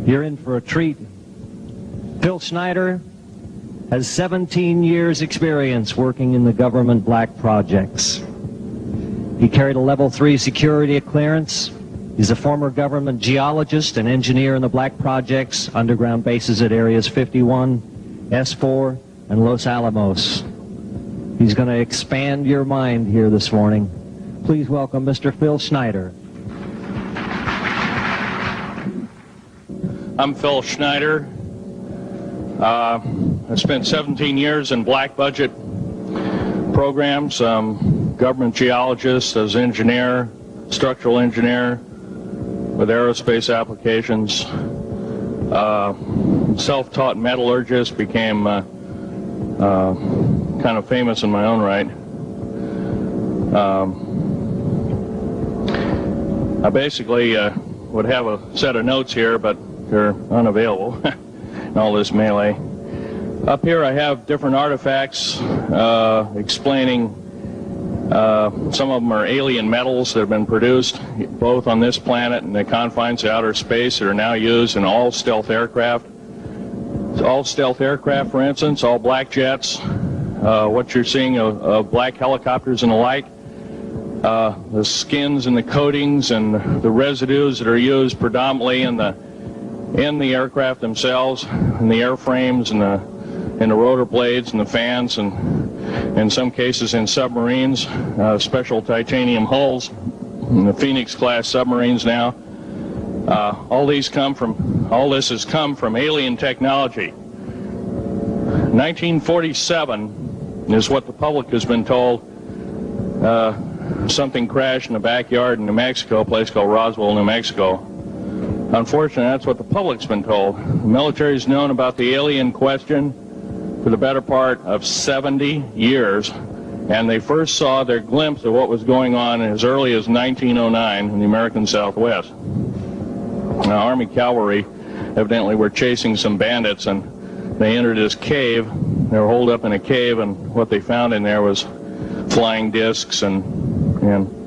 You're in for a treat. Phil Schneider has 17 years experience working in the government black projects. He carried a level 3 security clearance. He's a former government geologist and engineer in the black projects, underground bases at areas 51, S4, and Los Alamos. He's going to expand your mind here this morning. Please welcome Mr. Phil Schneider. I'm Phil Schneider. I spent 17 years in black budget programs, government geologist, as engineer, structural engineer with aerospace applications. Self-taught metallurgist, became kind of famous in my own right. I basically would have a set of notes here, but they're unavailable in all this melee. Up here I have different artifacts explaining some of them are alien metals that have been produced both on this planet and the confines of outer space that are now used in all stealth aircraft. All stealth aircraft, for instance, all black jets, what you're seeing of black helicopters and the like, the skins and the coatings and the residues that are used predominantly in the aircraft themselves, in the airframes and the rotor blades and the fans, and in some cases in submarines, special titanium hulls in the Phoenix class submarines now. All this has come from alien technology. 1947 is what the public has been told. Something crashed in the backyard in New Mexico, a place called Roswell, New Mexico. Unfortunately, that's what the public's been told. The military's known about the alien question for the better part of 70 years, and they first saw their glimpse of what was going on as early as 1909 in the American Southwest. Now, Army cavalry evidently were chasing some bandits, and they entered this cave. They were holed up in a cave, and what they found in there was flying discs and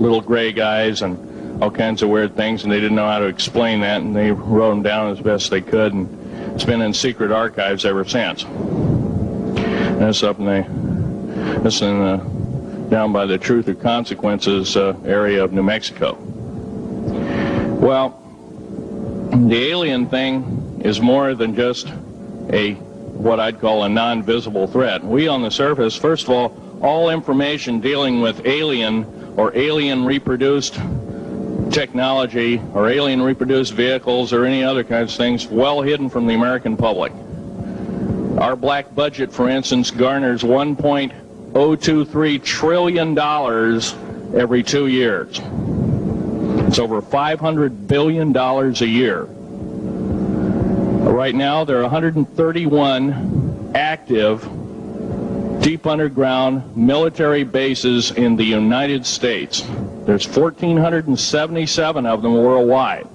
little gray guys and all kinds of weird things, and they didn't know how to explain that, and they wrote them down as best they could, and it's been in secret archives ever since. And it's up down by the Truth or Consequences area of New Mexico. Well, the alien thing is more than just what I'd call a non-visible threat. We on the surface, first of all information dealing with alien or alien reproduced technology or alien reproduced vehicles or any other kinds of things well hidden from the American public. Our black budget, for instance, garners $1.023 trillion every 2 years. It's over $500 billion a year. Right now, there are 131 active deep underground military bases in the United States. There's 1,477 of them worldwide.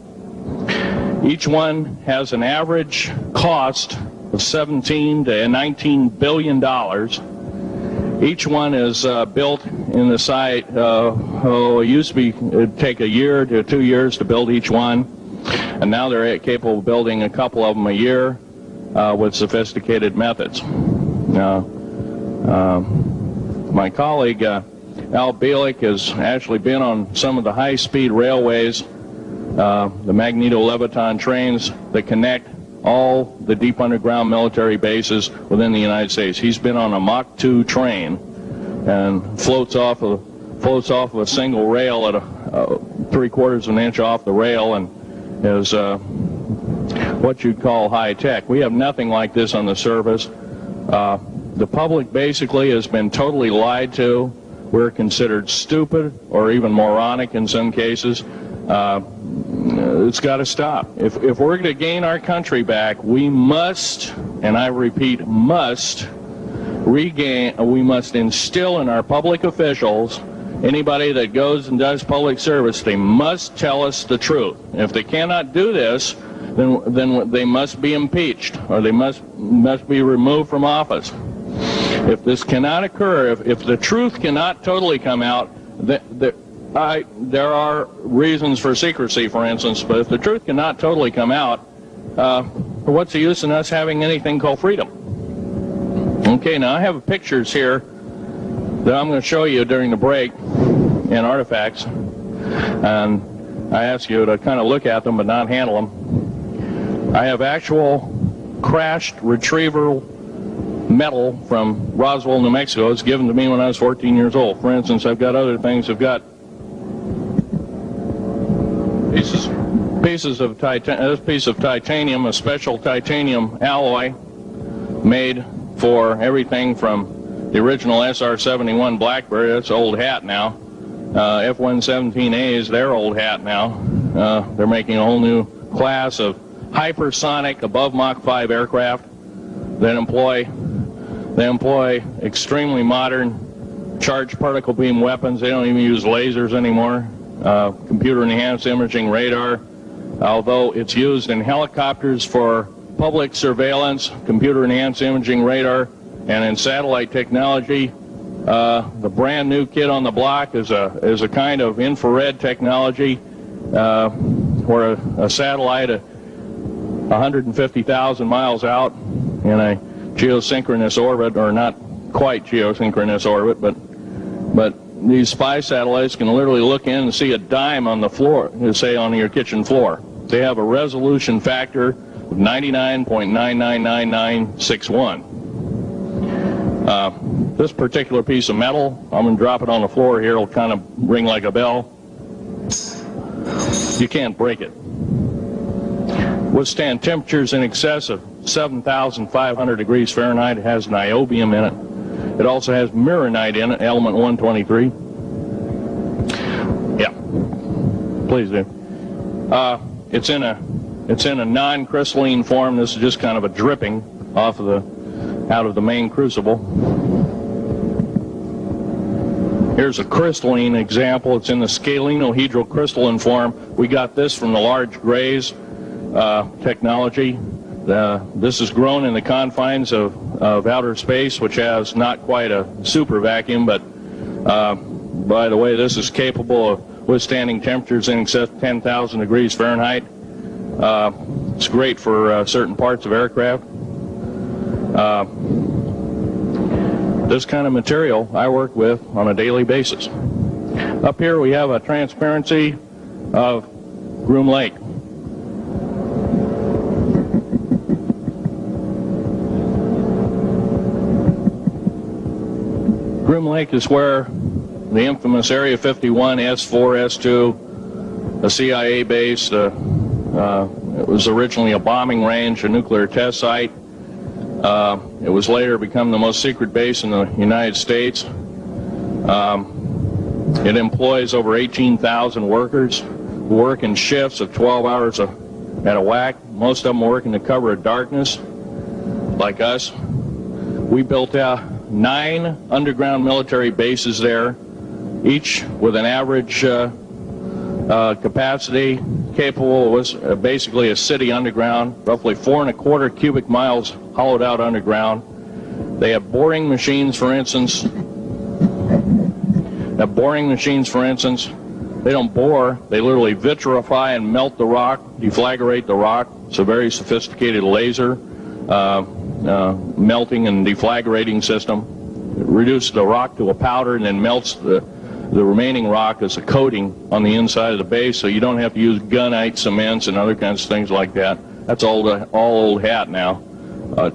Each one has an average cost of $17 to $19 billion. Each one is built in the site. It used to be it'd take a year to 2 years to build each one, and now they're capable of building a couple of them a year with sophisticated methods. My colleague Al Bielik has actually been on some of the high-speed railways, the magneto-leviton trains that connect all the deep underground military bases within the United States. He's been on a Mach 2 train and floats off of a single rail at a 3/4 of an inch off the rail, and is what you'd call high-tech. We have nothing like this on the surface. The public basically has been totally lied to. We're considered stupid or even moronic in some cases. It's got to stop. If we're going to gain our country back, we must, and I repeat, must instill in our public officials, anybody that goes and does public service, they must tell us the truth. If they cannot do this, then they must be impeached, or they must be removed from office. If this cannot occur, if the truth cannot totally come out, there are reasons for secrecy, for instance, but if the truth cannot totally come out, what's the use in us having anything called freedom? Okay, now I have pictures here that I'm going to show you during the break in artifacts, and I ask you to kind of look at them but not handle them. I have actual crashed retrieval metal from Roswell, New Mexico. It's given to me when I was 14 years old. For instance, I've got other things. I've got pieces of this piece of titanium, a special titanium alloy made for everything from the original SR-71 Blackberry. That's old hat now. F-117A is their old hat now. They're making a whole new class of hypersonic above Mach 5 aircraft that employ extremely modern charged particle beam weapons. They don't even use lasers anymore. Computer enhanced imaging radar, although it's used in helicopters for public surveillance, computer enhanced imaging radar, and in satellite technology. The brand new kid on the block is a kind of infrared technology where a satellite 150,000 miles out in a geosynchronous orbit, or not quite geosynchronous orbit, but these spy satellites can literally look in and see a dime on the floor, say on your kitchen floor. They have a resolution factor of 99.999961. This particular piece of metal, I'm going to drop it on the floor here. It'll kind of ring like a bell. You can't break it. Withstand temperatures in excess of 7,500 degrees Fahrenheit. It has niobium in it. It also has mironite in it, element 123. Yeah, please do. It's in a non-crystalline form. This is just kind of a dripping out of the main crucible. Here's a crystalline example. It's in the scalenohedral crystalline form. We got this from the large grays technology. This is grown in the confines of outer space, which has not quite a super vacuum, but by the way, this is capable of withstanding temperatures in excess of 10,000 degrees Fahrenheit. It's great for certain parts of aircraft. This kind of material I work with on a daily basis. Up here we have a transparency of Groom Lake. Groom Lake is where the infamous Area 51, S4, S2, a CIA base, it was originally a bombing range, a nuclear test site. It was later become the most secret base in the United States. It employs over 18,000 workers who work in shifts of 12 hours at a whack. Most of them work in the cover of darkness, like us. We built out 9 underground military bases there, each with an average capacity capable was basically a city underground, roughly 4¼ cubic miles hollowed out underground. They have boring machines, for instance. They don't bore, they literally vitrify and melt the rock, deflagrate the rock. It's a very sophisticated laser melting and deflagrating system. It reduces the rock to a powder and then melts the remaining rock as a coating on the inside of the base, so you don't have to use gunite cements and other kinds of things like that. That's all old hat now.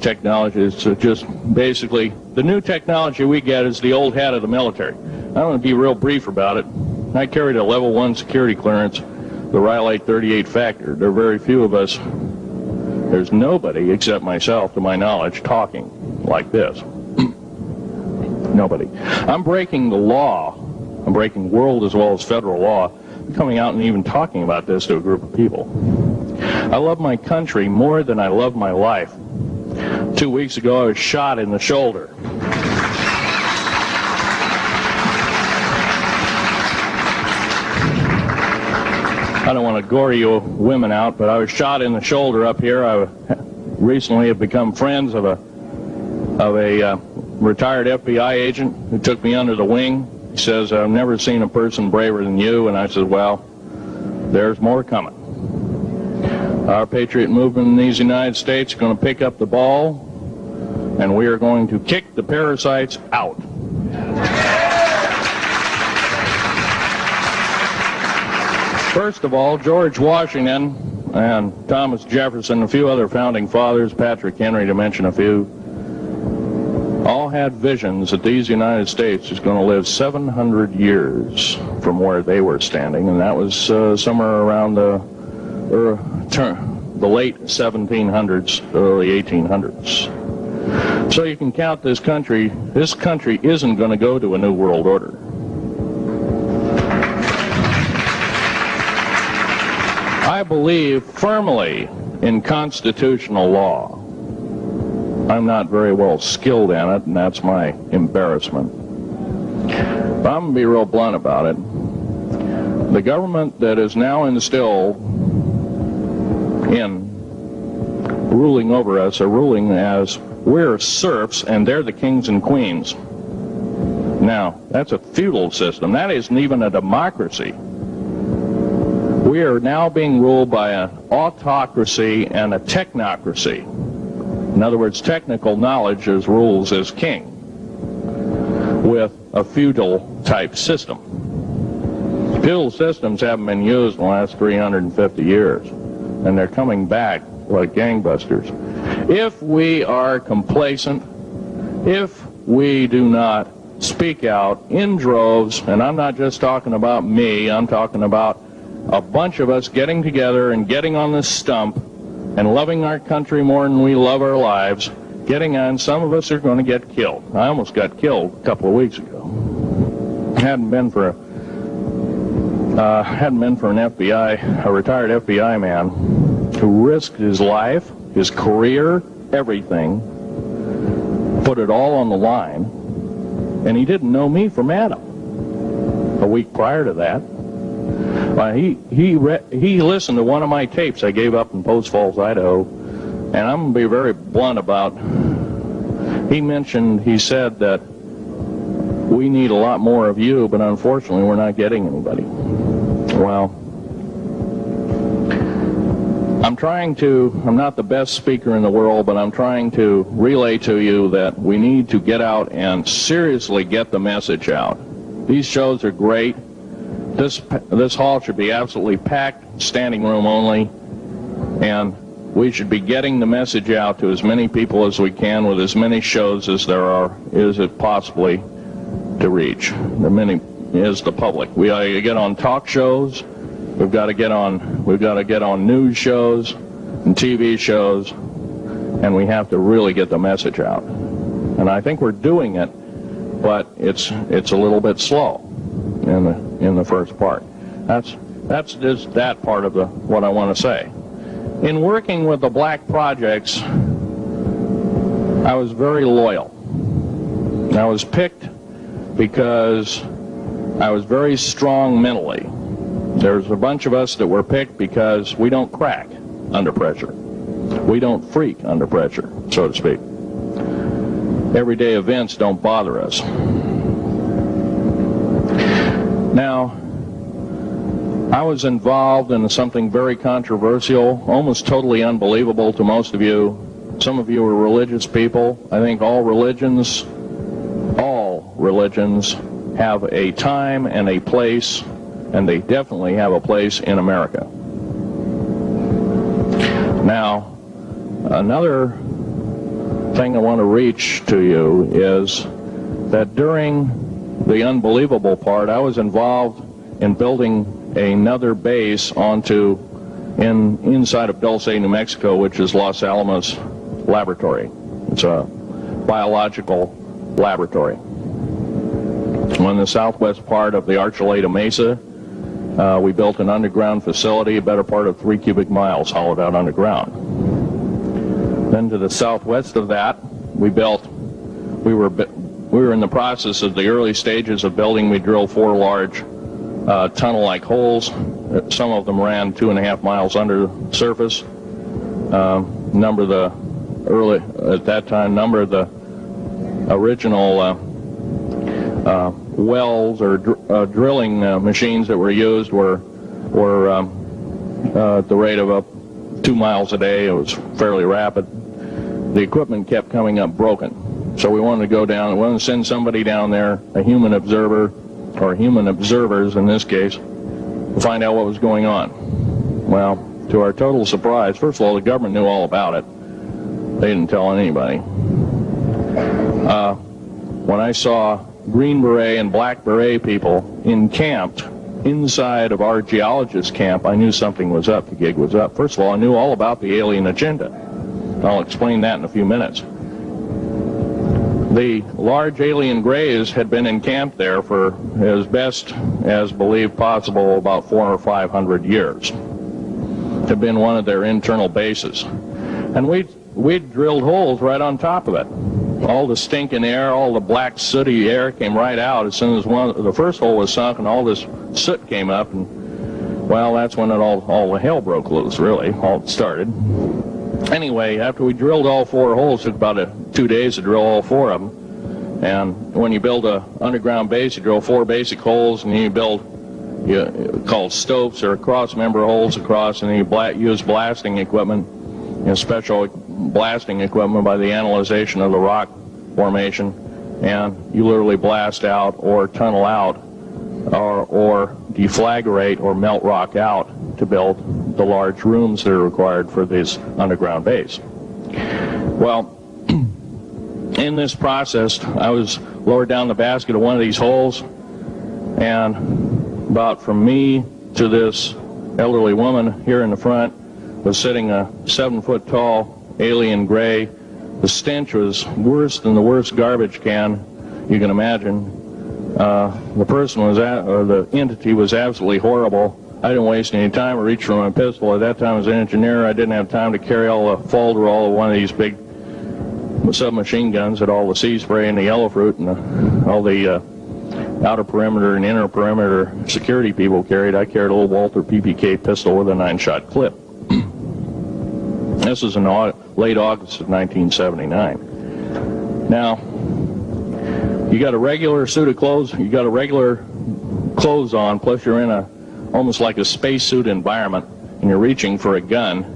Technology is just basically the new technology we get is the old hat of the military. I'm going to be real brief about it. I carried a level 1 security clearance, the Rhyolite 38 factor. There are very few of us. There's nobody except myself, to my knowledge, talking like this. Nobody. I'm breaking the law. I'm breaking world as well as federal law, coming out and even talking about this to a group of people. I love my country more than I love my life. 2 weeks ago, I was shot in the shoulder. I don't want to gore you women out, but I was shot in the shoulder up here. I recently have become friends of a retired FBI agent who took me under the wing. He says, I've never seen a person braver than you. And I said, well, there's more coming. Our patriot movement in these United States is going to pick up the ball, and we are going to kick the parasites out. First of all, George Washington and Thomas Jefferson and a few other founding fathers, Patrick Henry to mention a few, all had visions that these United States is going to live 700 years from where they were standing, and that was somewhere around the late 1700s, early 1800s. So you can count this country. This country isn't going to go to a new world order. I believe firmly in constitutional law. I'm not very well skilled in it, and that's my embarrassment. But I'm going to be real blunt about it. The government that is now instilled in ruling over us are ruling as we're serfs and they're the kings and queens. Now, that's a feudal system. That isn't even a democracy. We are now being ruled by an autocracy and a technocracy. In other words, technical knowledge is rules as king with a feudal type system. Feudal systems haven't been used in the last 350 years, and they're coming back like gangbusters. If we are complacent, if we do not speak out in droves, and I'm not just talking about me, I'm talking about a bunch of us getting together and getting on this stump and loving our country more than we love our lives, getting on, some of us are going to get killed. I almost got killed a couple of weeks ago. Hadn't been for an FBI, a retired FBI man who risked his life, his career, everything, put it all on the line, and he didn't know me from Adam. A week prior to that, he listened to one of my tapes I gave up in Post Falls, Idaho, and I'm going to be very blunt about, he said that we need a lot more of you, but unfortunately we're not getting anybody. Well, I'm not the best speaker in the world, but I'm trying to relay to you that we need to get out and seriously get the message out. These shows are great. This hall should be absolutely packed, standing room only, and we should be getting the message out to as many people as we can with as many shows as is it possibly to reach. The many is the public. We ought to get on talk shows. We've got to get on news shows and TV shows, and we have to really get the message out. And I think we're doing it, but it's a little bit slow in the first part. That's just that part of what I want to say. In working with the black projects, I was very loyal. I was picked because I was very strong mentally. There's a bunch of us that were picked because we don't crack under pressure. We don't freak under pressure, so to speak. Everyday events don't bother us. Now, I was involved in something very controversial, almost totally unbelievable to most of you. Some of you are religious people. I think all religions have a time and a place, and they definitely have a place in America. Now, another thing I want to reach to you is that during the unbelievable part, I was involved in building another base inside of Dulce, New Mexico, which is Los Alamos Laboratory. It's a biological laboratory. On the southwest part of the Archuleta Mesa, we built an underground facility, a better part of 3 cubic miles hollowed out underground. Then to the southwest of that, we were in the process of the early stages of building. We drilled 4 large tunnel-like holes. Some of them ran 2.5 miles under the surface. Number of the original wells or drilling machines that were used were at the rate of 2 miles a day. It was fairly rapid. The equipment kept coming up broken. So we wanted to go down, we wanted to send somebody down there, a human observer, or human observers in this case, to find out what was going on. Well, to our total surprise, first of all, the government knew all about it. They didn't tell anybody. When I saw Green Beret and Black Beret people encamped inside of our geologist camp, I knew something was up, the gig was up. First of all, I knew all about the alien agenda. I'll explain that in a few minutes. The large alien grays had been encamped there for as best as believed possible about 400 or 500 years. Had been one of their internal bases. And we'd drilled holes right on top of it. All the stinking air, all the black sooty air came right out as soon as the first hole was sunk, and all this soot came up, and well, that's when all the hell broke loose, really, all started. Anyway, after we drilled all 4 holes, it took about 2 days to drill all 4 of them. And when you build an underground base, you drill 4 basic holes, and then you build called stopes or cross-member holes across, and then you use blasting equipment, special blasting equipment by the analyzation of the rock formation, and you literally blast out or tunnel out or deflagrate or melt rock out to build the large rooms that are required for this underground base. Well, in this process, I was lowered down the basket of one of these holes, and about from me to this elderly woman here in the front was sitting a 7-foot-tall alien gray. The stench was worse than the worst garbage can you can imagine. The person was or the entity was absolutely horrible. I didn't waste any time. I reached for my pistol. At that time, as an engineer, I didn't have time to carry all the folderol of one of these big submachine guns that all the sea spray and the yellow fruit and all the outer perimeter and inner perimeter security people carried. I carried a little Walter PPK pistol with a 9-shot clip. This was in late August of 1979. Now, you got a regular suit of clothes, you got a regular clothes on, plus you're in almost like a spacesuit environment, and you're reaching for a gun.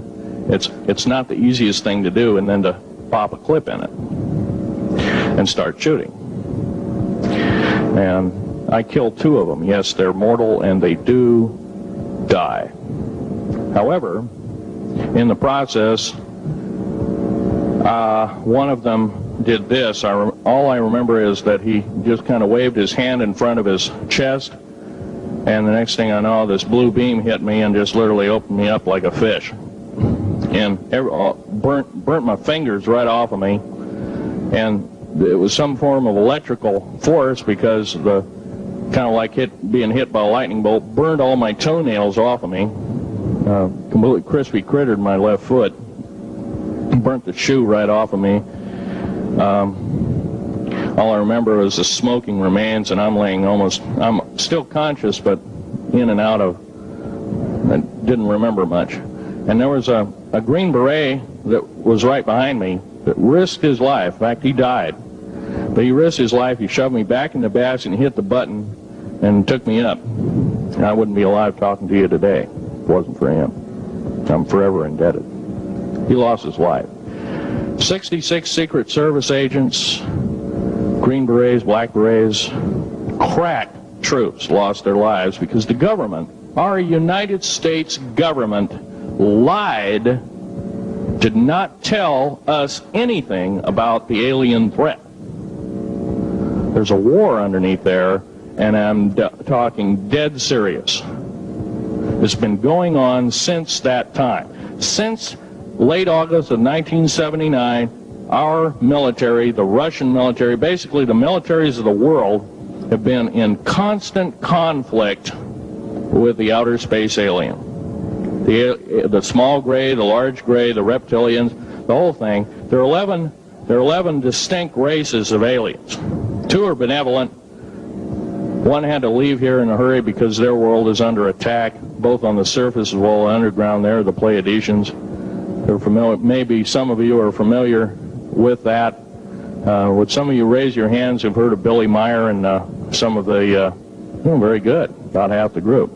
It's not the easiest thing to do, and then to pop a clip in it and start shooting. And I killed 2 of them. Yes, they're mortal, and they do die. However, in the process, one of them did this. All I remember is that he just kind of waved his hand in front of his chest, and the next thing I know, this blue beam hit me and just literally opened me up like a fish, and burnt my fingers right off of me. And it was some form of electrical force, because the kind of like being hit by a lightning bolt burned all my toenails off of me. Completely crispy crittered my left foot, burnt the shoe right off of me. All I remember was the smoking remains, and I'm still conscious, but in and out of, I didn't remember much. And there was a Green Beret that was right behind me that risked his life. In fact, he died. But he risked his life. He shoved me back in the basket and hit the button and took me up. And I wouldn't be alive talking to you today if it wasn't for him. I'm forever indebted. He lost his life. 66 Secret Service agents, Green Berets, Black Berets, crack troops lost their lives because the government, our United States government, lied, did not tell us anything about the alien threat. There's a war underneath there, and I'm talking dead serious. It's been going on since that time. Since late August of 1979, our military, the Russian military, basically the militaries of the world, have been in constant conflict with the outer space alien. The small gray, the large gray, the reptilians, the whole thing. There are 11 distinct races of aliens. 2 are benevolent. 1 had to leave here in a hurry because their world is under attack, both on the surface as well as underground. There, the Pleiadians. They're familiar. Maybe some of you are familiar with that. Would some of you raise your hands who've heard of Billy Meyer and some of the, very good, about half the group.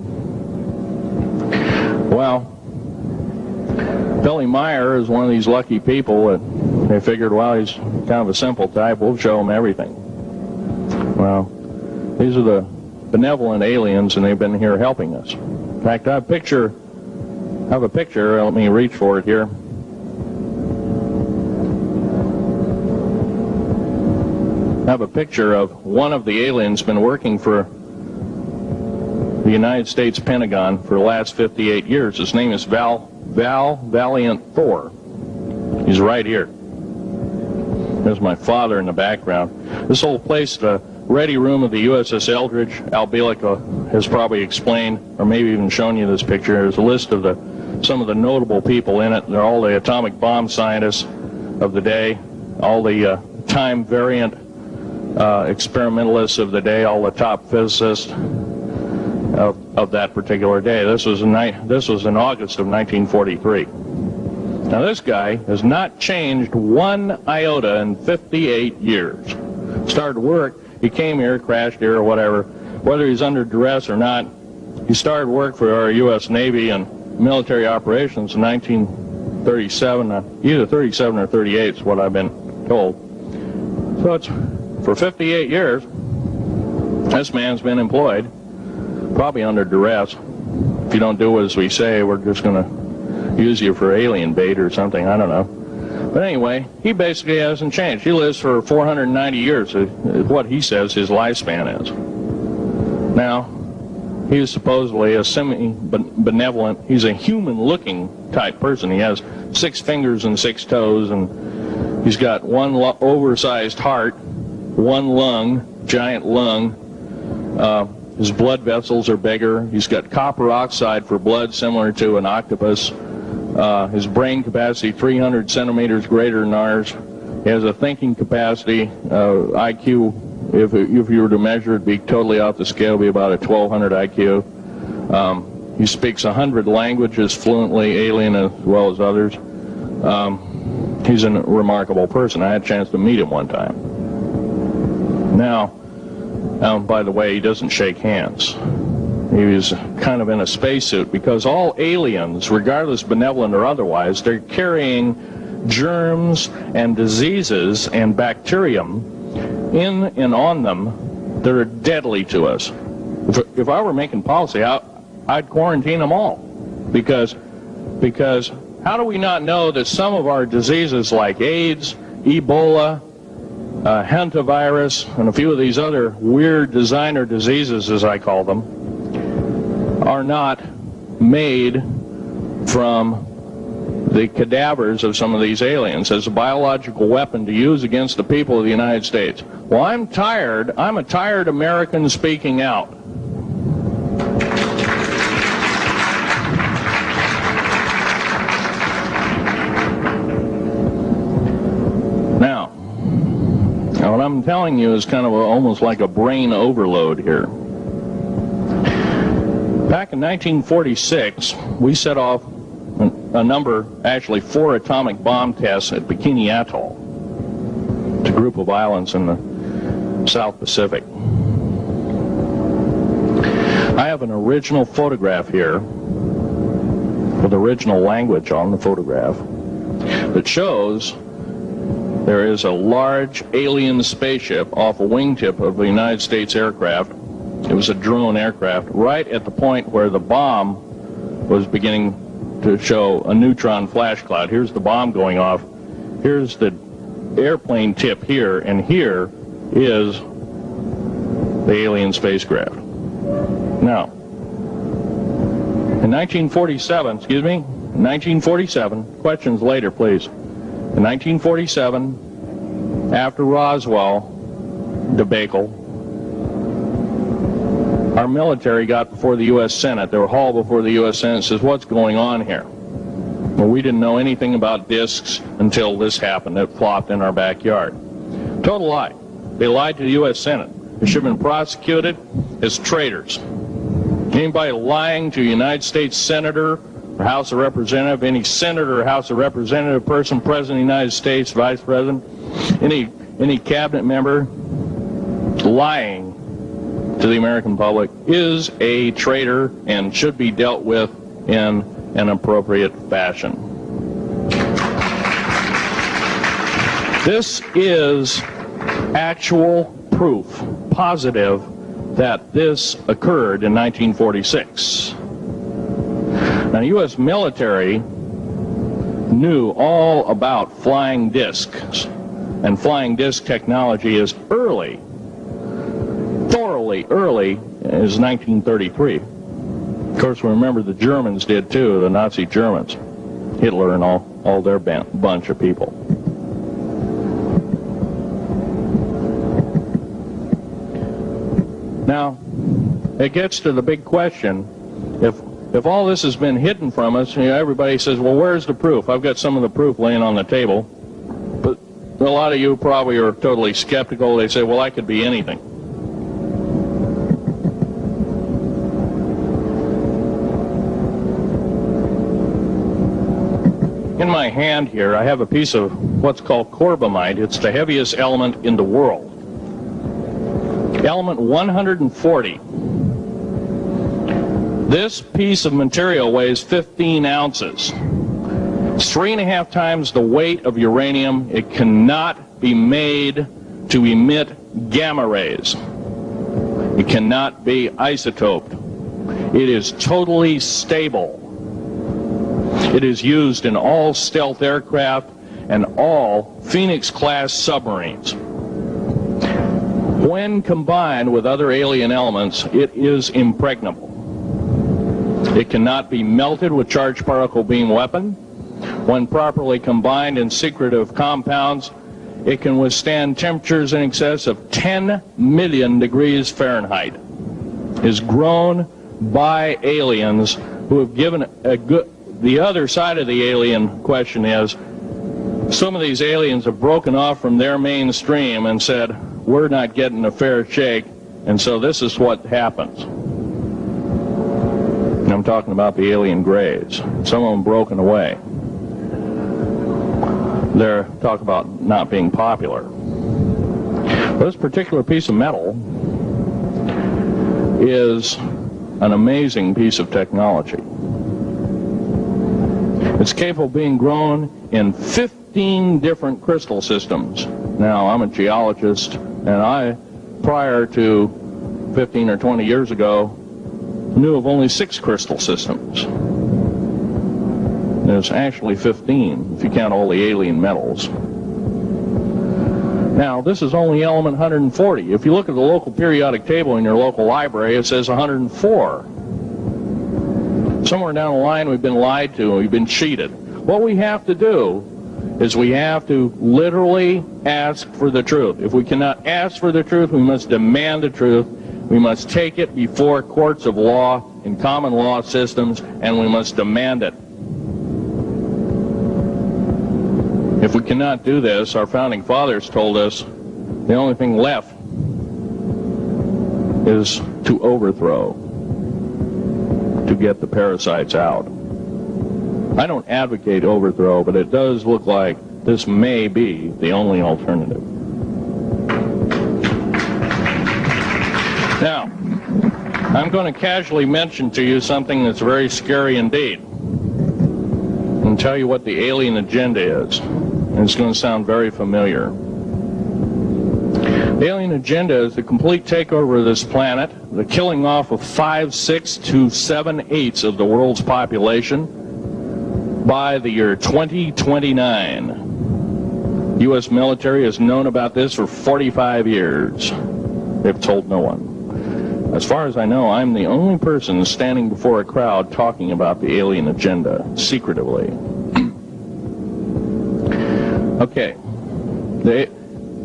Well, Billy Meyer is one of these lucky people that they figured, well, he's kind of a simple type, we'll show him everything. Well, these are the benevolent aliens, and they've been here helping us. In fact, I have a picture, let me reach for it here. I have a picture of one of the aliens been working for the United States Pentagon for the last 58 years. His name is Val Valiant Thor. He's right here. There's my father in the background. This whole place, the ready room of the USS Eldridge, Al Bielek has probably explained, or maybe even shown you this picture. There's a list of some of the notable people in it. They're all the atomic bomb scientists of the day, all the time variant experimentalists of the day, all the top physicists of that particular day. This was in August of 1943. Now this guy has not changed one iota in 58 years. Started work, he came here, crashed here or whatever, whether he's under duress or not. He started work for our U.S. Navy and military operations in 1937, either 37 or 38 is what I've been told. So it's for 58 years, this man's been employed, probably under duress. If you don't do as we say, we're just going to use you for alien bait or something, I don't know. But anyway, he basically hasn't changed. He lives for 490 years, is what he says his lifespan is. Now, he is supposedly a semi-benevolent, he's a human-looking type person. He has 6 fingers and 6 toes, and he's got one oversized heart, one lung, giant lung. His blood vessels are bigger. He's got copper oxide for blood, similar to an octopus. His brain capacity 300 centimeters greater than ours. He has a thinking capacity, IQ, if you were to measure it, be totally off the scale, be about a 1200 IQ. He speaks 100 languages fluently, alien as well as others. He's a remarkable person. I had a chance to meet him one time. Now, by the way, he doesn't shake hands. He was kind of in a spacesuit, because all aliens, regardless benevolent or otherwise, they're carrying germs and diseases and bacterium in and on them that are deadly to us. If I were making policy, I'd quarantine them all, because how do we not know that some of our diseases like AIDS, Ebola, hantavirus, and a few of these other weird designer diseases, as I call them, are not made from the cadavers of some of these aliens as a biological weapon to use against the people of the United States? Well, I'm a tired American speaking out. Now, what I'm telling you is kind of almost like a brain overload here. Back in 1946, we set off a number, actually 4 atomic bomb tests at Bikini Atoll. It's a group of islands in the South Pacific. I have an original photograph here with original language on the photograph that shows there is a large alien spaceship off a wingtip of the United States aircraft. It was a drone aircraft, right at the point where the bomb was beginning to show a neutron flash cloud. Here's the bomb going off. Here's the airplane tip here, and here is the alien spacecraft. Now, in 1947, questions later, please. In 1947, after Roswell debacle, our military got before the U.S. Senate. They were hauled before the U.S. Senate and says, what's going on here? Well, we didn't know anything about discs until this happened. It flopped in our backyard. Total lie. They lied to the U.S. Senate. They should have been prosecuted as traitors. Anybody lying to a United States Senator or House of Representative, any Senator or House of Representative person, President of the United States, Vice President, any cabinet member lying to the American public is a traitor and should be dealt with in an appropriate fashion. This is actual proof, positive, that this occurred in 1946. Now, the U.S. military knew all about flying discs, and flying disc technology is early, thoroughly early, as 1933. Of course, we remember the Germans did too, the Nazi Germans, Hitler and all their bunch of people. Now, it gets to the big question, if all this has been hidden from us, you know, everybody says, well, where's the proof? I've got some of the proof laying on the table. But a lot of you probably are totally skeptical. They say, well, I could be anything. In my hand here, I have a piece of what's called corbamide. It's the heaviest element in the world. Element 140. This piece of material weighs 15 ounces. It's 3.5 times the weight of uranium. It cannot be made to emit gamma rays. It cannot be isotoped. It is totally stable. It is used in all stealth aircraft and all Phoenix-class submarines. When combined with other alien elements, it is impregnable. It cannot be melted with charged particle beam weapon. When properly combined in secretive compounds, it can withstand temperatures in excess of 10 million degrees Fahrenheit. It is grown by aliens who have given a good... The other side of the alien question is, some of these aliens have broken off from their mainstream and said, we're not getting a fair shake, and so this is what happens. And I'm talking about the alien grays. Some of them broken away. They're talking about not being popular. This particular piece of metal is an amazing piece of technology. It's capable of being grown in 15 different crystal systems. Now, I'm a geologist, and I, prior to 15 or 20 years ago, knew of only 6 crystal systems. There's actually 15, if you count all the alien metals. Now, this is only element 140. If you look at the local periodic table in your local library, it says 104. Somewhere down the line, we've been lied to, we've been cheated. What we have to do is we have to literally ask for the truth. If we cannot ask for the truth, we must demand the truth. We must take it before courts of law in common law systems, and we must demand it. If we cannot do this, our founding fathers told us the only thing left is to overthrow, to get the parasites out. I don't advocate overthrow, but it does look like this may be the only alternative. Now, I'm going to casually mention to you something that's very scary indeed, and tell you what the alien agenda is. And it's going to sound very familiar. The alien agenda is the complete takeover of this planet, the killing off of 5, 6 to 7/8 of the world's population by the year 2029. The U.S. military has known about this for 45 years. They've told no one. As far as I know, I'm the only person standing before a crowd talking about the alien agenda, secretively. Okay.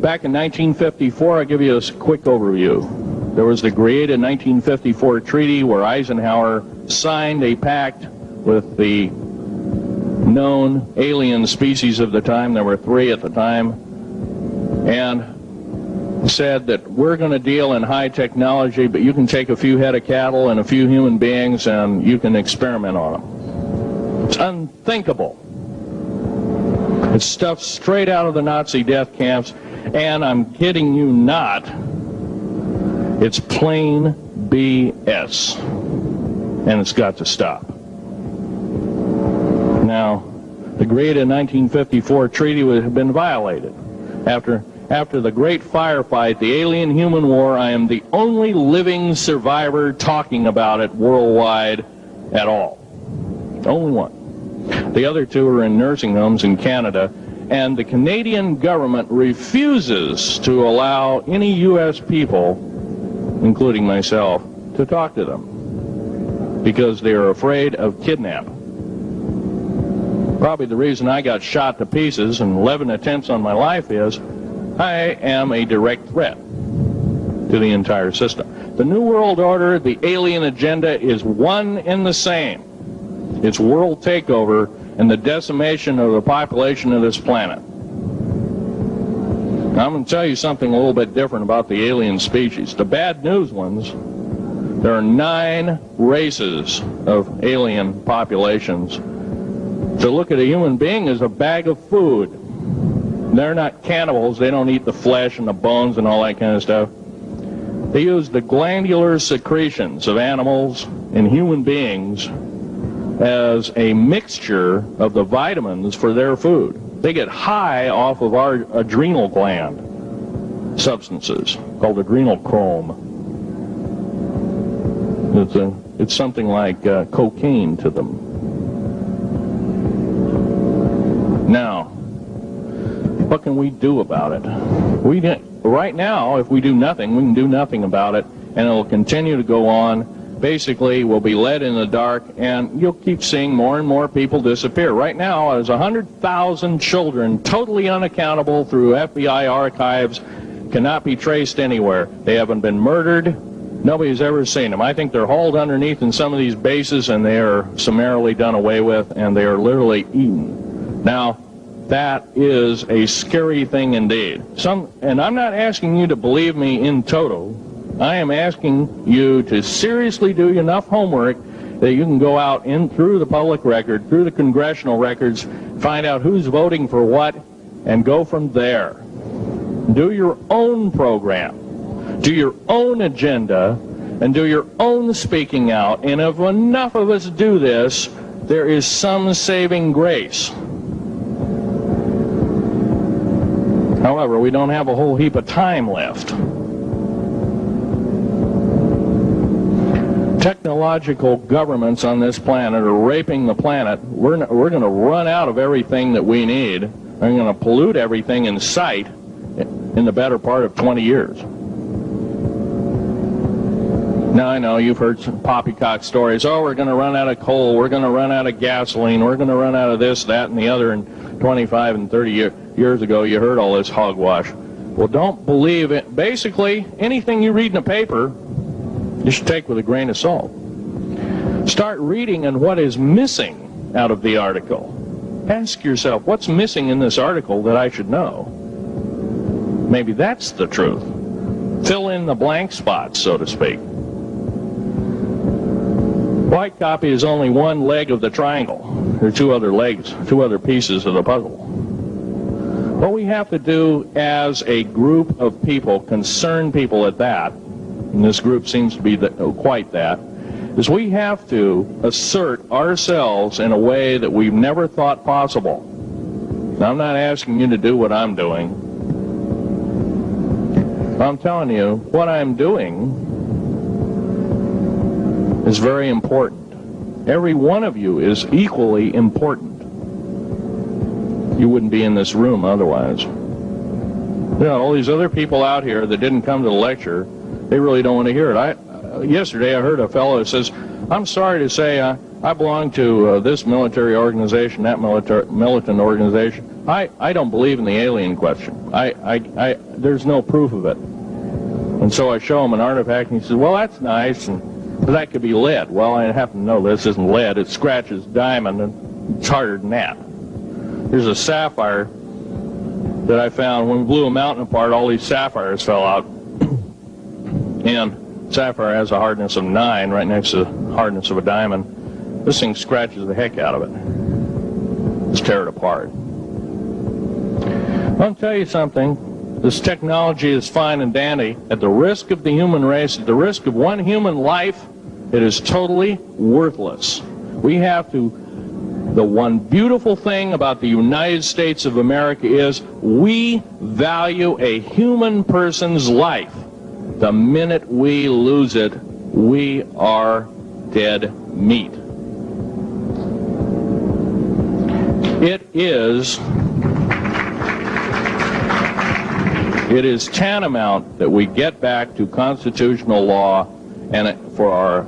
Back in 1954, I'll give you a quick overview. There was the created 1954 treaty where Eisenhower signed a pact with the known alien species of the time. There were 3 at the time. And said that we're going to deal in high technology, but you can take a few head of cattle and a few human beings and you can experiment on them. It's unthinkable. It's stuff straight out of the Nazi death camps, and I'm kidding you not, it's plain BS, and it's got to stop. Now, the created 1954 treaty had been violated. After the great firefight, the alien-human war, I am the only living survivor talking about it worldwide at all. Only one. The other two are in nursing homes in Canada, and the Canadian government refuses to allow any U.S. people, including myself, to talk to them because they are afraid of kidnapping. Probably the reason I got shot to pieces and 11 attempts on my life is I am a direct threat to the entire system. The New World Order, the alien agenda is one and the same. It's world takeover and the decimation of the population of this planet. Now, I'm going to tell you something a little bit different about the alien species. The bad news ones, there are 9 races of alien populations. To look at a human being as a bag of food. They're not cannibals. They don't eat the flesh and the bones and all that kind of stuff. They use the glandular secretions of animals and human beings as a mixture of the vitamins for their food. They get high off of our adrenal gland substances called adrenal chrome. It's something like cocaine to them. Now, what can we do about it? Right now, if we do nothing, we can do nothing about it, and it will continue to go on. Basically, we'll be led in the dark, and you'll keep seeing more and more people disappear. Right now, there's 100,000 children totally unaccountable through FBI archives, cannot be traced anywhere. They haven't been murdered. Nobody's ever seen them. I think they're hauled underneath in some of these bases, and they are summarily done away with, and they are literally eaten. Now, that is a scary thing indeed. And I'm not asking you to believe me in toto. I am asking you to seriously do enough homework that you can go out in through the public record, through the congressional records, find out who's voting for what, and go from there. Do your own program. Do your own agenda, and do your own speaking out. And if enough of us do this, there is some saving grace. However, we don't have a whole heap of time left. Technological governments on this planet are raping the planet. We're going to run out of everything that we need. We're going to pollute everything in sight in the better part of 20 years. Now, I know you've heard some poppycock stories. Oh, we're going to run out of coal. We're going to run out of gasoline. We're going to run out of this, that, and the other. And 25 and 30 years ago, you heard all this hogwash. Well, don't believe it. Basically, anything you read in a paper, you should take with a grain of salt. Start reading on what is missing out of the article. Ask yourself, what's missing in this article that I should know? Maybe that's the truth. Fill in the blank spots, so to speak. White copy is only one leg of the triangle. There are 2 other legs, 2 other pieces of the puzzle. What we have to do as a group of people, concerned people at that, and this group seems to be quite that, is we have to assert ourselves in a way that we've never thought possible. Now, I'm not asking you to do what I'm doing. I'm telling you, what I'm doing is very important. Every one of you is equally important. You wouldn't be in this room otherwise. You know, all these other people out here that didn't come to the lecture, they really don't want to hear it. Yesterday I heard a fellow who says, I'm sorry to say I belong to this military organization, that militant organization. I don't believe in the alien question. There's no proof of it. And so I show him an artifact, and he says, well, that's nice, and that could be lead. Well, I happen to know this isn't lead. It scratches diamond, and it's harder than that. Here's a sapphire that I found. When we blew a mountain apart, all these sapphires fell out. And sapphire has a hardness of 9 right next to the hardness of a diamond. This thing scratches the heck out of it. Let's tear it apart. I'll tell you something. This technology is fine and dandy. At the risk of the human race, at the risk of one human life, it is totally worthless. We have to The one beautiful thing about the United States of America is we value a human person's life. The minute we lose it, we are dead meat. It is tantamount that we get back to constitutional law, and for our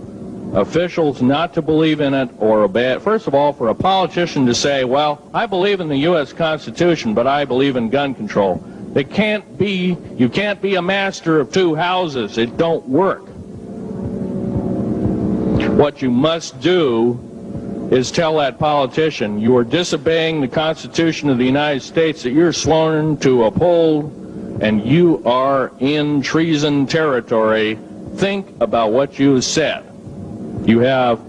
officials not to believe in it or obey it. First of all, for a politician to say, well, I believe in the U.S. Constitution, but I believe in gun control. You can't be a master of two houses. It don't work. What you must do is tell that politician you are disobeying the Constitution of the United States that you're sworn to uphold, and you are in treason territory. Think about what you said. You have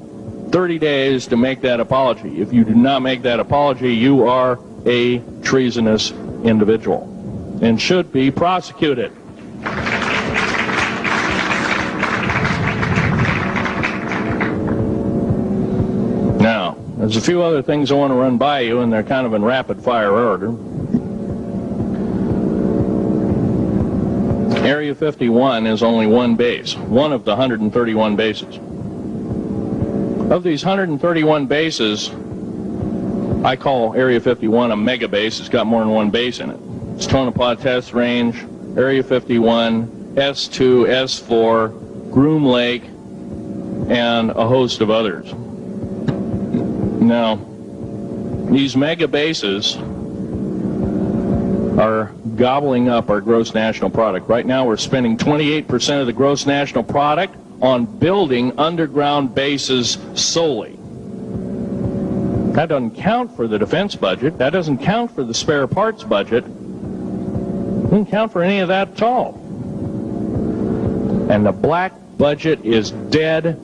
30 days to make that apology. If you do not make that apology, you are a treasonous individual and should be prosecuted. Now, there's a few other things I want to run by you, and they're kind of in rapid fire order. Area 51 is only one base, one of the 131 bases. Of these 131 bases, I call Area 51 a mega base. It's got more than one base in it. It's Tonopah Test Range, Area 51, S2, S4, Groom Lake, and a host of others. Now, these mega bases are gobbling up our gross national product. Right now we're spending 28% of the gross national product on building underground bases solely. That doesn't count for the defense budget. That doesn't count for the spare parts budget. Doesn't count for any of that at all. And the black budget is dead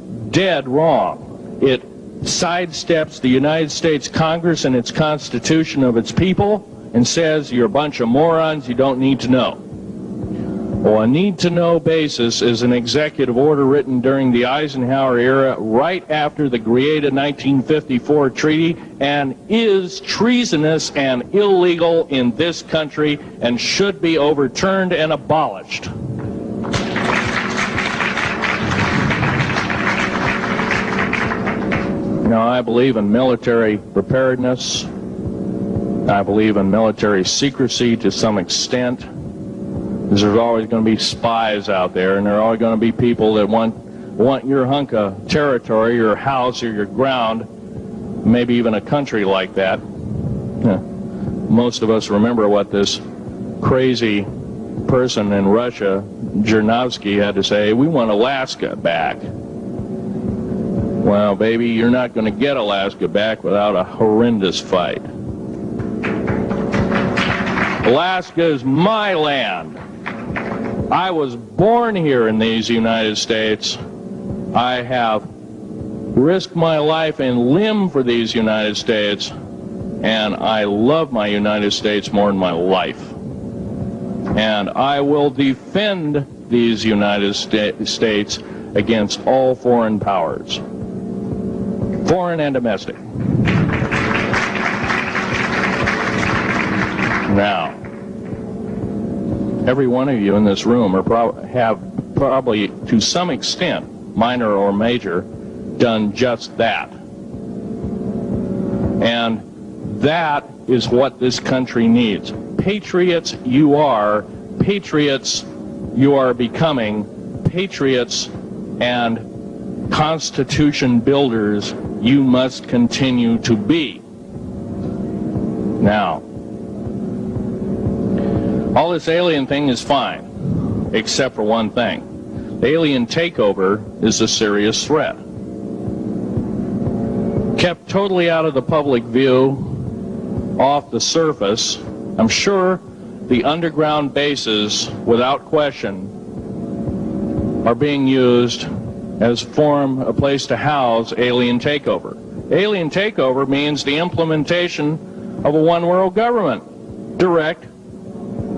wrong. It sidesteps the United States Congress and its Constitution of its people and says you're a bunch of morons, you don't need to know. Well, a need-to-know basis is an executive order written during the Eisenhower era right after the Greada 1954 treaty, and is treasonous and illegal in this country and should be overturned and abolished. Now, I believe in military preparedness. I believe in military secrecy to some extent. Because there's always going to be spies out there, and there are always going to be people that want your hunk of territory, your house, or your ground, maybe even a country like that. Most of us remember what this crazy person in Russia, Zhirinovsky, had to say. We want Alaska back. Well, baby, you're not going to get Alaska back without a horrendous fight. Alaska is my land. I was born here in these United States. I have risked my life and limb for these United States, and I love my United States more than my life. And I will defend these United States against all foreign powers, foreign and domestic. Now, every one of you in this room have probably, to some extent, minor or major, done just that. And that is what this country needs. Patriots you are. Patriots you are becoming. Patriots and Constitution builders you must continue to be. Now, all this alien thing is fine, except for one thing. The alien takeover is a serious threat. Kept totally out of the public view, off the surface, I'm sure the underground bases, without question, are being used as a place to house alien takeover. Alien takeover means the implementation of a one-world government. Direct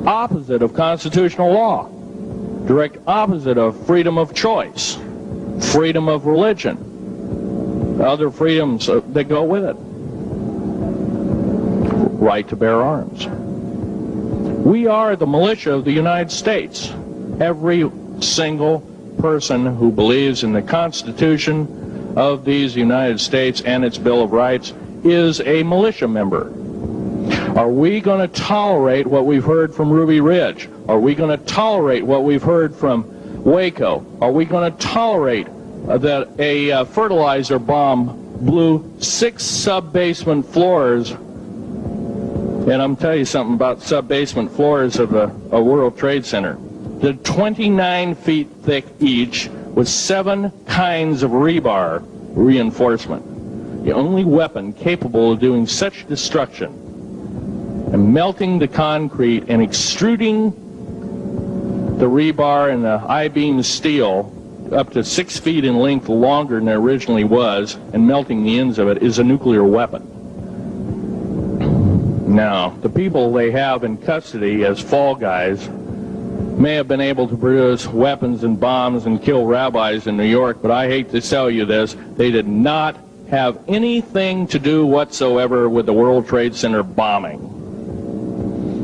opposite of constitutional law, direct opposite of freedom of choice, freedom of religion, other freedoms that go with it. right to bear arms. We are the militia of the United States. Every single person who believes in the Constitution of these United States and its Bill of Rights is a militia member. Are we going to tolerate what we've heard from Ruby Ridge? Are we going to tolerate what we've heard from Waco? Are we going to tolerate that a fertilizer bomb blew 6 sub-basement floors? And I'm telling you something about sub-basement floors of a World Trade Center. They're 29 feet thick each with 7 kinds of rebar reinforcement. The only weapon capable of doing such destruction and melting the concrete and extruding the rebar and the I-beam steel up to 6 feet in length longer than it originally was and melting the ends of it is a nuclear weapon. Now, the people they have in custody as fall guys may have been able to produce weapons and bombs and kill rabbis in New York, but I hate to tell you this, they did not have anything to do whatsoever with the World Trade Center bombing.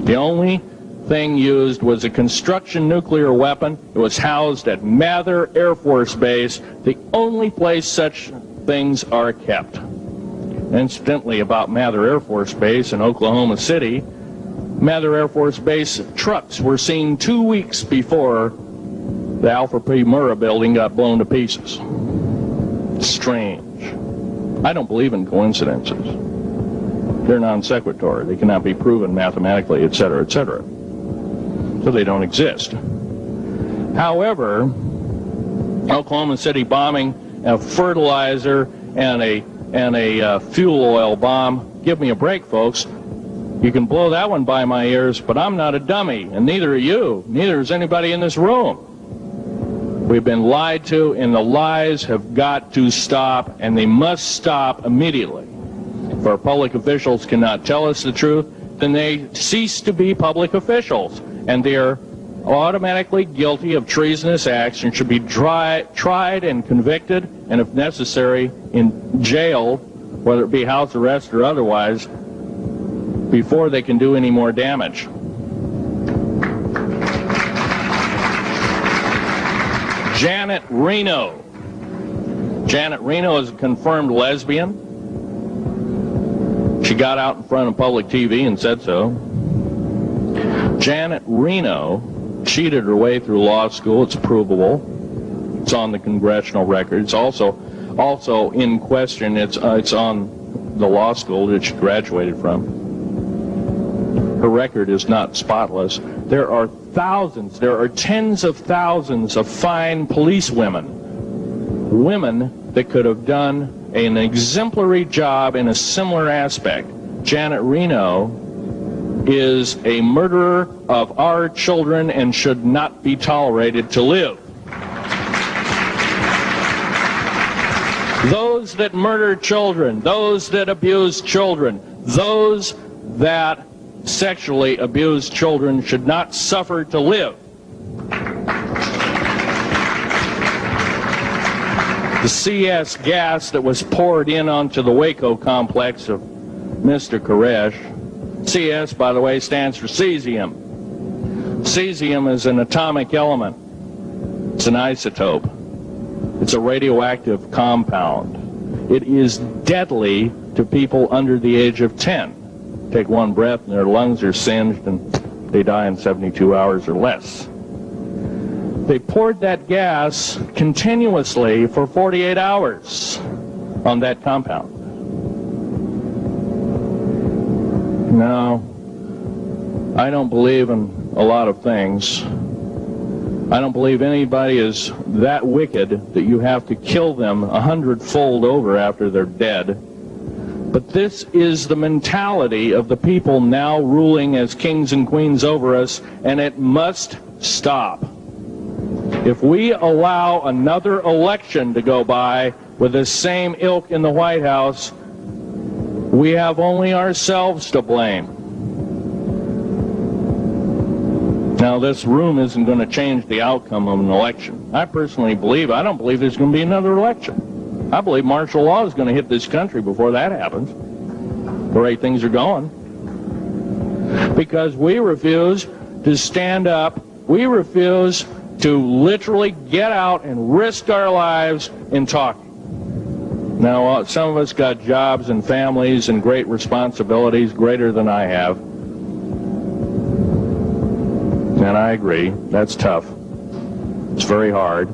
The only thing used was a construction nuclear weapon. It was housed at Mather Air Force Base, the only place such things are kept. Incidentally, about Mather Air Force Base in Oklahoma City, Mather Air Force Base trucks were seen 2 weeks before the Alfred P. Murrah building got blown to pieces. Strange. I don't believe in coincidences. They're non sequitur. They cannot be proven mathematically, etc., etc. So they don't exist. However, Oklahoma City bombing, a fertilizer, and a fuel oil bomb, give me a break, folks. You can blow that one by my ears, but I'm not a dummy, and neither are you. Neither is anybody in this room. We've been lied to, and the lies have got to stop, and they must stop immediately. If our public officials cannot tell us the truth, then they cease to be public officials, and they are automatically guilty of treasonous acts and should be tried and convicted, and if necessary, in jail, whether it be house arrest or otherwise, before they can do any more damage. Janet Reno. Janet Reno is a confirmed lesbian. She got out in front of public TV and said so. Janet Reno cheated her way through law school. It's provable. It's on the congressional record. It's also in question. It's on the law school that she graduated from. Her record is not spotless. There are thousands, there are tens of thousands of fine police women that could have done an exemplary job in a similar aspect. Janet Reno is a murderer of our children and should not be tolerated to live. Those that murder children, those that abuse children, those that sexually abused children should not suffer to live. The CS gas that was poured in onto the Waco complex of Mr. Koresh, CS, by the way, stands for cesium. Cesium is an atomic element. It's an isotope. It's a radioactive compound. It is deadly to people under the age of 10. Take one breath and their lungs are singed and they die in 72 hours or less. They poured that gas continuously for 48 hours on that compound. Now, I don't believe in a lot of things. I don't believe anybody is that wicked that you have to kill them 100-fold over after they're dead. But this is the mentality of the people now ruling as kings and queens over us, and it must stop. If we allow another election to go by with the same ilk in the White House, we have only ourselves to blame. Now, this room isn't going to change the outcome of an election. I personally believe, I don't believe there's going to be another election. I believe martial law is going to hit this country before that happens. The way things are going. because we refuse to stand up. We refuse to literally get out and risk our lives in talking. Now, some of us got jobs and families and great responsibilities, greater than I have. And I agree, that's tough. It's very hard.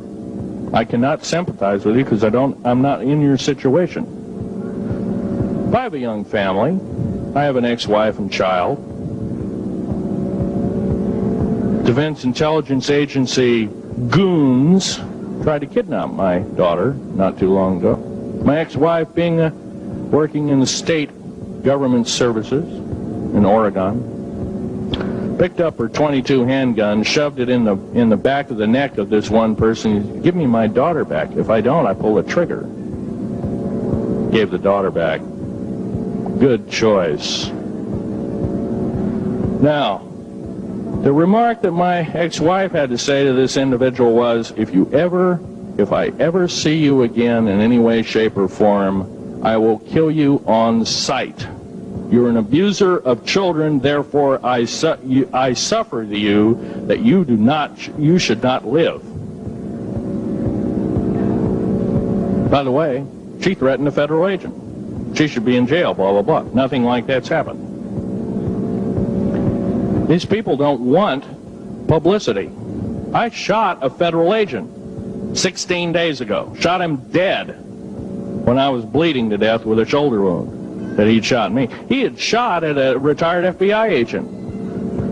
I cannot sympathize with you because I'm not in your situation. I have a young family. I have an ex-wife and child. Defense Intelligence Agency goons tried to kidnap my daughter not too long ago. My ex-wife, working in the state government services in Oregon, picked up her .22 handgun, shoved it in the back of the neck of this one person. Give me my daughter back. If I don't, I pull the trigger. Gave the daughter back. Good choice. Now, the remark that my ex-wife had to say to this individual was, if I ever see you again in any way, shape, or form, I will kill you on sight. You're an abuser of children, therefore I suffer to you that you should not live. By the way, she threatened a federal agent. She should be in jail, blah, blah, blah. Nothing like that's happened. These people don't want publicity. I shot a federal agent 16 days ago. Shot him dead when I was bleeding to death with a shoulder wound that he'd shot me. He had shot at a retired FBI agent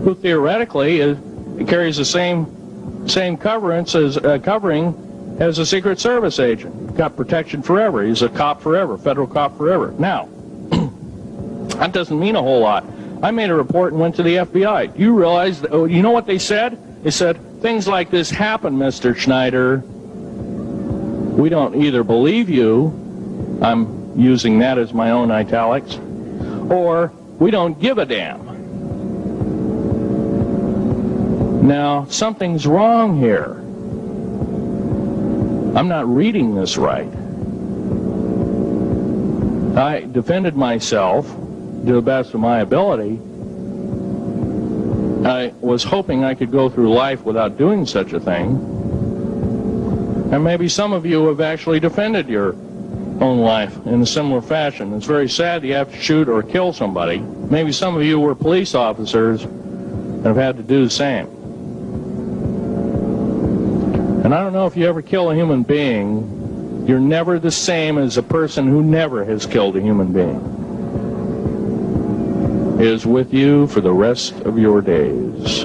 who theoretically carries the same covering as a Secret Service agent. Got protection forever. He's a cop forever, federal cop forever. Now, that doesn't mean a whole lot. I made a report and went to the FBI. You realize, you know what they said? They said, things like this happen, Mr. Schneider. We don't either believe you, I'm using that as my own italics, or we don't give a damn. Now, something's wrong here. I'm not reading this right. I defended myself to the best of my ability. I was hoping I could go through life without doing such a thing. And maybe some of you have actually defended your own life in a similar fashion. It's very sad you have to shoot or kill somebody. Maybe some of you were police officers and have had to do the same. And I don't know if you ever kill a human being, you're never the same as a person who never has killed a human being. It is with you for the rest of your days.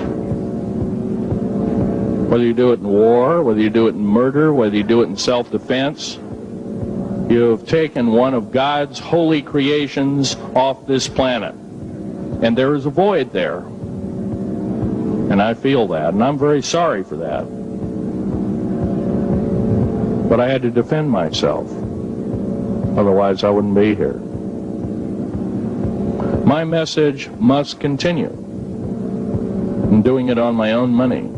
Whether you do it in war, whether you do it in murder, whether you do it in self-defense, you have taken one of God's holy creations off this planet. And there is a void there. And I feel that, and I'm very sorry for that. But I had to defend myself. Otherwise, I wouldn't be here. My message must continue. I'm doing it on my own money.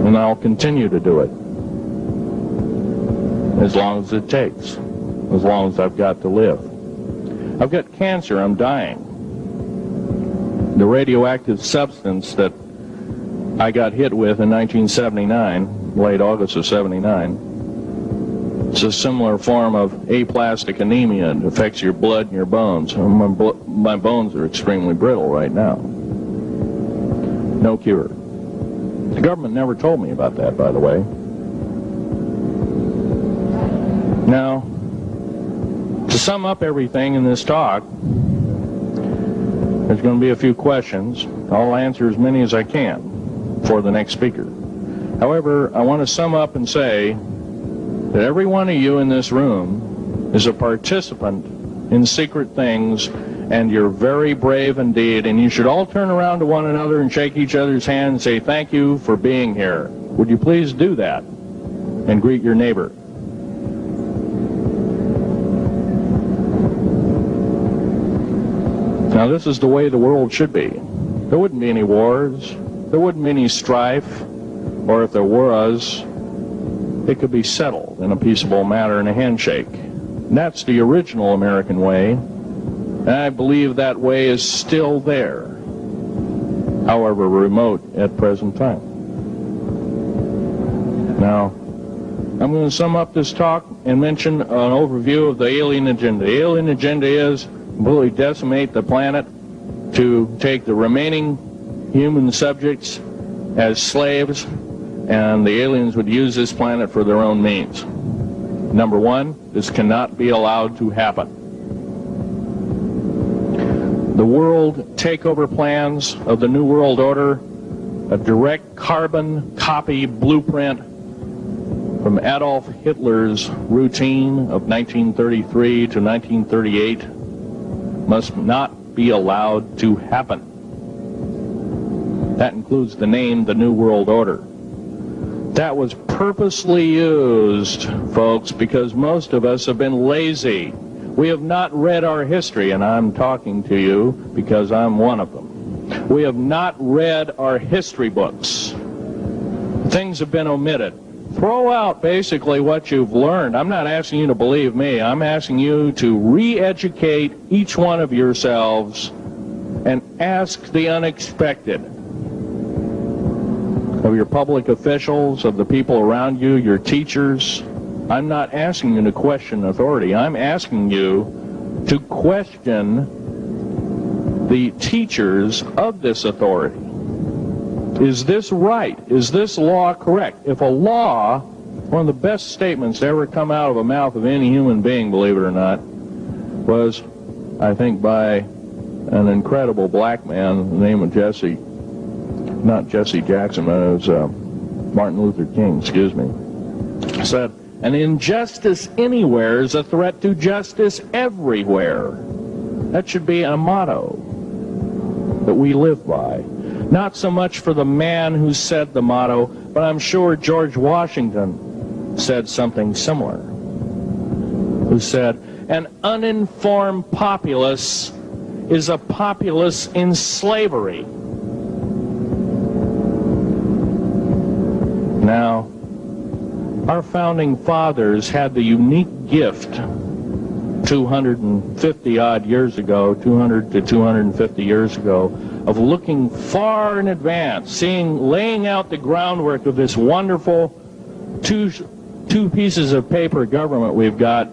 And I'll continue to do it. As long as it takes. As long as I've got to live. I've got cancer. I'm dying. The radioactive substance that I got hit with in 1979, late August of 79, it's a similar form of aplastic anemia. It affects your blood and your bones. My bones are extremely brittle right now. No cure. The government never told me about that, by the way. Now, to sum up everything in this talk, there's going to be a few questions. I'll answer as many as I can for the next speaker. However, I want to sum up and say that every one of you in this room is a participant in secret things, and you're very brave indeed, and you should all turn around to one another and shake each other's hand and say thank you for being here. Would you please do that and greet your neighbor? Now, this is the way the world should be. There wouldn't be any wars. There wouldn't be any strife. Or if there was, it could be settled in a peaceable manner in a handshake. And that's the original American way. And I believe that way is still there, however remote at present time. Now, I'm going to sum up this talk and mention an overview of the alien agenda. The alien agenda is completely decimate the planet, to take the remaining human subjects as slaves, and the aliens would use this planet for their own means. Number one, this cannot be allowed to happen. The world takeover plans of the New World Order, a direct carbon copy blueprint from Adolf Hitler's routine of 1933 to 1938, must not be allowed to happen. That includes the name, the New World Order. That was purposely used, folks, because most of us have been lazy. We have not read our history, and I'm talking to you because I'm one of them. We have not read our history books. Things have been omitted. Throw out basically what you've learned. I'm not asking you to believe me. I'm asking you to re-educate each one of yourselves and ask the unexpected of your public officials, of the people around you, your teachers. I'm not asking you to question authority. I'm asking you to question the teachers of this authority. Is this right? Is this law correct? If a law, one of the best statements to ever come out of the mouth of any human being, believe it or not, was, I think, by an incredible black man, the name of not Jesse Jackson, but it was Martin Luther King, excuse me, said, an injustice anywhere is a threat to justice everywhere. That should be a motto that we live by. Not so much for the man who said the motto, but I'm sure George Washington said something similar, who said, an uninformed populace is a populace in slavery. Now, our founding fathers had the unique gift 250 odd years ago, 200 to 250 years ago, of looking far in advance, laying out the groundwork of this wonderful two pieces of paper government we've got,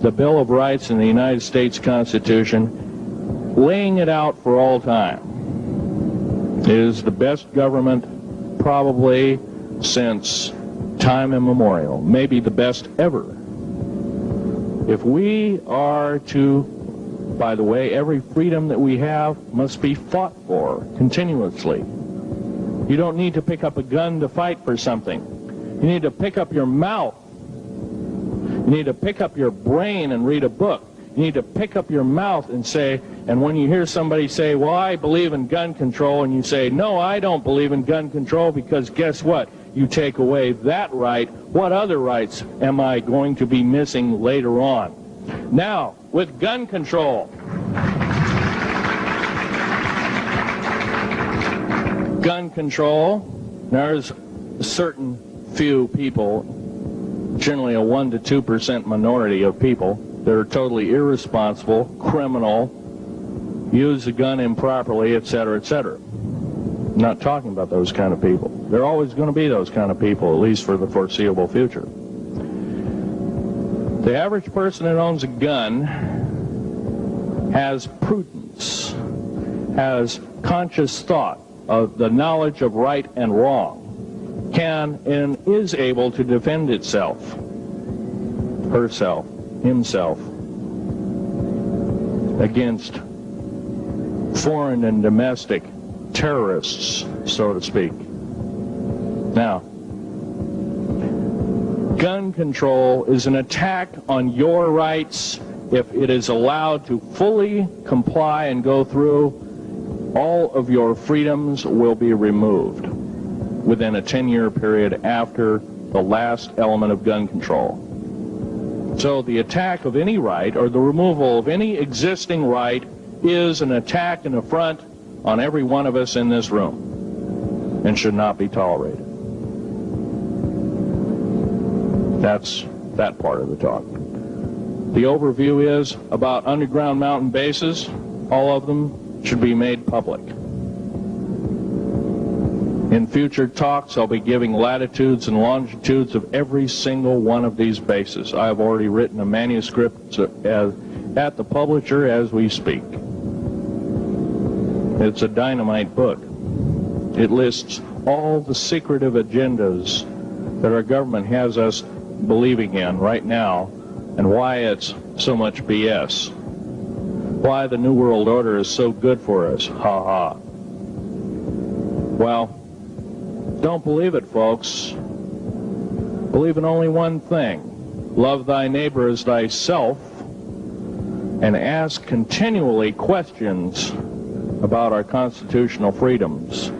the Bill of Rights and the United States Constitution, laying it out for all time. It is the best government probably since time immemorial, maybe the best ever. If we are to, by the way, every freedom that we have must be fought for continuously. You don't need to pick up a gun to fight for something. You need to pick up your mouth. You need to pick up your brain and read a book. You need to pick up your mouth and say, and when you hear somebody say, well, I believe in gun control, and you say, no, I don't believe in gun control, because guess what? You take away that right. What other rights am I going to be missing later on? Now, with gun control, there's a certain few people, generally a 1 to 2% minority of people, that are totally irresponsible, criminal, use the gun improperly, etc., etc. I'm not talking about those kind of people. There are always going to be those kind of people, at least for the foreseeable future. The average person that owns a gun has prudence, has conscious thought of the knowledge of right and wrong, can and is able to defend itself, herself, himself, against foreign and domestic terrorists, so to speak. Now, gun control is an attack on your rights. If it is allowed to fully comply and go through, all of your freedoms will be removed within a 10-year period after the last element of gun control. So the attack of any right, or the removal of any existing right, is an attack and affront on every one of us in this room, and should not be tolerated. That's that part of the talk. The overview is about underground mountain bases. All of them should be made public. In future talks, I'll be giving latitudes and longitudes of every single one of these bases. I have already written a manuscript at the publisher as we speak. It's a dynamite book. It lists all the secretive agendas that our government has us believing in right now, and why it's so much BS. Why the New World Order is so good for us. Ha ha. Well, don't believe it, folks. Believe in only one thing. Love thy neighbor as thyself, and ask continually questions about our constitutional freedoms.